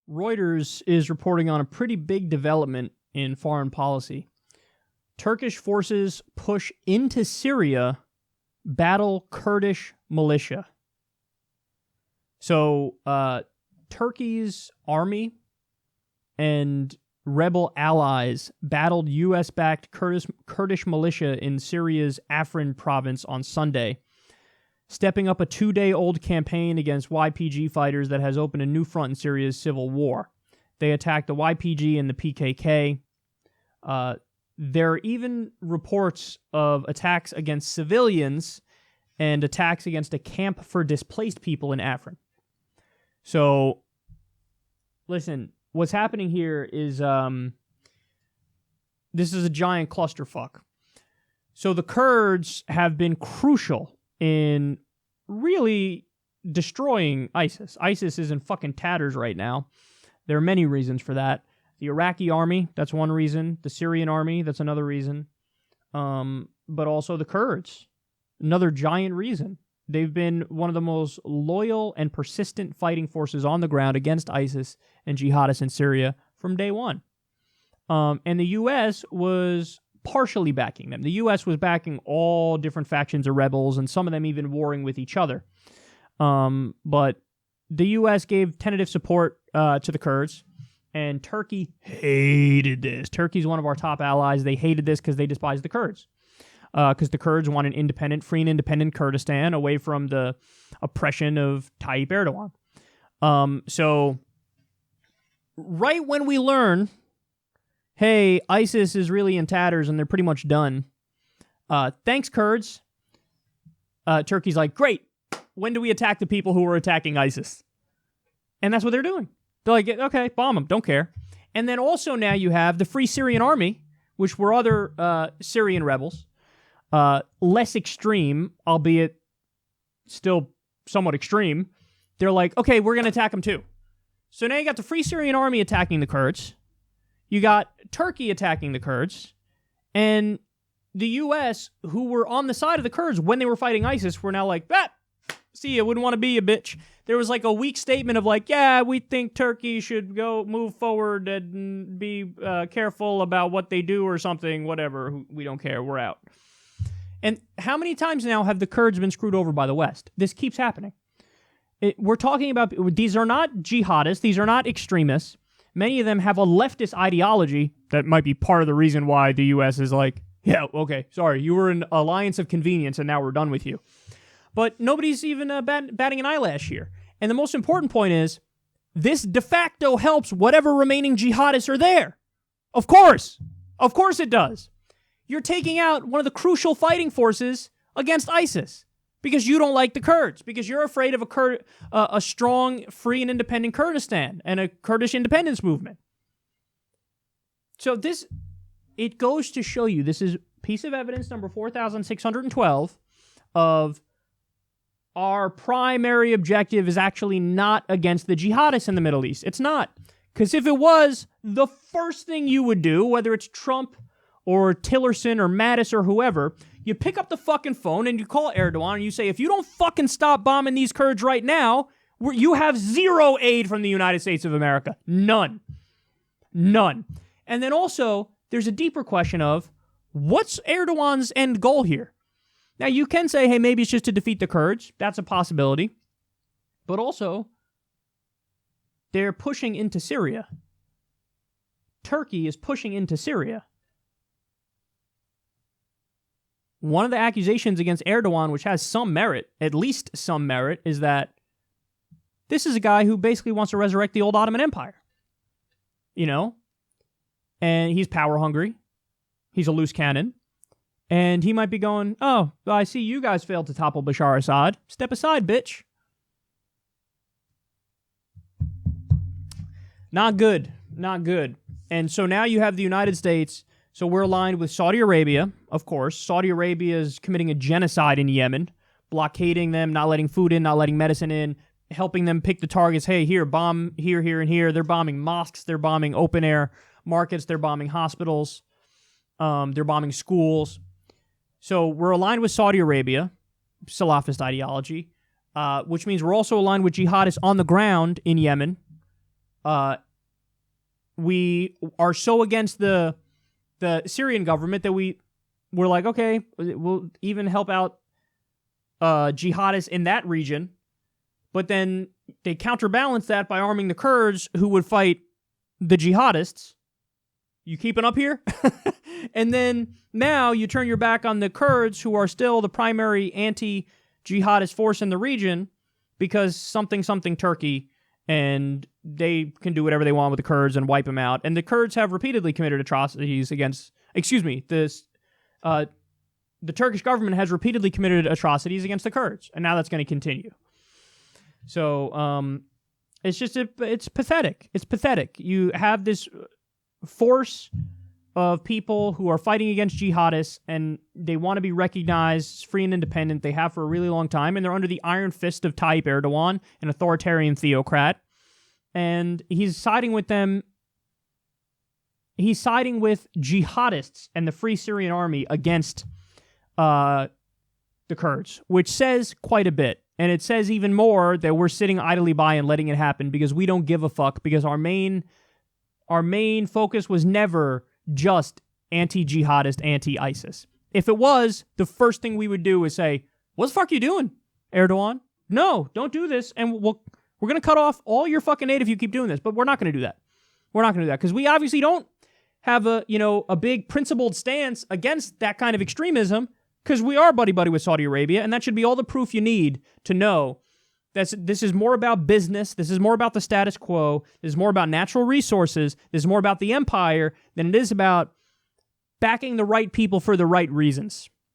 Reuters is reporting on a pretty big development in foreign policy. Turkish forces push into Syria, battle Kurdish militia. So, Turkey's army and rebel allies battled U.S.-backed Kurdish militia in Syria's Afrin province on Sunday, stepping up a 2-day-old campaign against YPG fighters that has opened a new front in Syria's civil war. They attacked the YPG and the PKK. There are even reports of attacks against civilians and attacks against a camp for displaced people in Afrin. So, listen, what's happening here is this is a giant clusterfuck. So the Kurds have been crucial in really destroying ISIS. ISIS is in fucking tatters right now. There are many reasons for that. The Iraqi army, that's one reason. The Syrian army, that's another reason. But also the Kurds, another giant reason. They've been one of the most loyal and persistent fighting forces on the ground against ISIS and jihadists in Syria from day one. And the U.S. was partially backing them. The U.S. was backing all different factions of rebels, and some of them even warring with each other. But the U.S. gave tentative support to the Kurds, and Turkey hated this. Turkey's one of our top allies. They hated this because they despise the Kurds. Because the Kurds want an free and independent Kurdistan away from the oppression of Tayyip Erdogan. So, right when we learn, hey, ISIS is really in tatters and they're pretty much done, thanks, Kurds, Turkey's like, great, when do we attack the people who are attacking ISIS? And that's what they're doing. They're like, okay, bomb them, don't care. And then also now you have the Free Syrian Army, which were other Syrian rebels, less extreme, albeit still somewhat extreme. They're like, okay, we're going to attack them too. So now you got the Free Syrian Army attacking the Kurds. You got Turkey attacking the Kurds. And the U.S., who were on the side of the Kurds when they were fighting ISIS, were now like, see, you wouldn't want to be a bitch. There was like a weak statement of like, yeah, we think Turkey should move forward and be careful about what they do or something, whatever. We don't care. We're out. And how many times now have the Kurds been screwed over by the West? This keeps happening. We're talking about, these are not jihadists. These are not extremists. Many of them have a leftist ideology that might be part of the reason why the U.S. is like, yeah, okay, sorry, you were an alliance of convenience and now we're done with you. But nobody's even batting an eyelash here. And the most important point is, this de facto helps whatever remaining jihadists are there. Of course. Of course it does. You're taking out one of the crucial fighting forces against ISIS because you don't like the Kurds, because you're afraid of a strong, free, and independent Kurdistan and a Kurdish independence movement. So it goes to show you, this is piece of evidence number 4,612 of our primary objective is actually not against the jihadists in the Middle East. It's not. Because if it was, the first thing you would do, whether it's Trump or Tillerson or Mattis or whoever, you pick up the fucking phone and you call Erdogan and you say, if you don't fucking stop bombing these Kurds right now, you have zero aid from the United States of America. None. None. And then also, there's a deeper question of, what's Erdogan's end goal here? Now, you can say, hey, maybe it's just to defeat the Kurds. That's a possibility. But also, they're pushing into Syria. Turkey is pushing into Syria. One of the accusations against Erdogan, which has some merit, at least some merit, is that this is a guy who basically wants to resurrect the old Ottoman Empire. You know? And he's power hungry. He's a loose cannon. And he might be going, oh, I see you guys failed to topple Bashar Assad. Step aside, bitch. Not good. Not good. And so now you have the United States. So we're aligned with Saudi Arabia, of course. Saudi Arabia is committing a genocide in Yemen, blockading them, not letting food in, not letting medicine in, helping them pick the targets. Hey, here, bomb here, here, and here. They're bombing mosques. They're bombing open-air markets. They're bombing hospitals. They're bombing schools. So we're aligned with Saudi Arabia, Salafist ideology, which means we're also aligned with jihadists on the ground in Yemen, we are so against the Syrian government that we're like, okay, we'll even help out jihadists in that region. But then they counterbalance that by arming the Kurds who would fight the jihadists. You keeping up here? And then now you turn your back on the Kurds, who are still the primary anti-jihadist force in the region, because something Turkey, and they can do whatever they want with the Kurds and wipe them out. And the Kurds have repeatedly committed atrocities against, the Turkish government has repeatedly committed atrocities against the Kurds, and now that's going to continue. So it's just, it's pathetic. It's pathetic. You have this force of people who are fighting against jihadists, and they want to be recognized as free and independent. They have for a really long time, and they're under the iron fist of Tayyip Erdogan, an authoritarian theocrat. And he's siding with them. He's siding with jihadists and the Free Syrian Army against the Kurds, which says quite a bit. And it says even more that we're sitting idly by and letting it happen because we don't give a fuck, because our main focus was never just anti-jihadist, anti-ISIS. If it was, the first thing we would do is say, what the fuck are you doing, Erdogan? No, don't do this, and we're going to cut off all your fucking aid if you keep doing this. But we're not going to do that. We're not going to do that because we obviously don't have a big principled stance against that kind of extremism, because we are buddy-buddy with Saudi Arabia, and that should be all the proof you need to know that this is more about business, this is more about the status quo, this is more about natural resources, this is more about the empire than it is about backing the right people for the right reasons.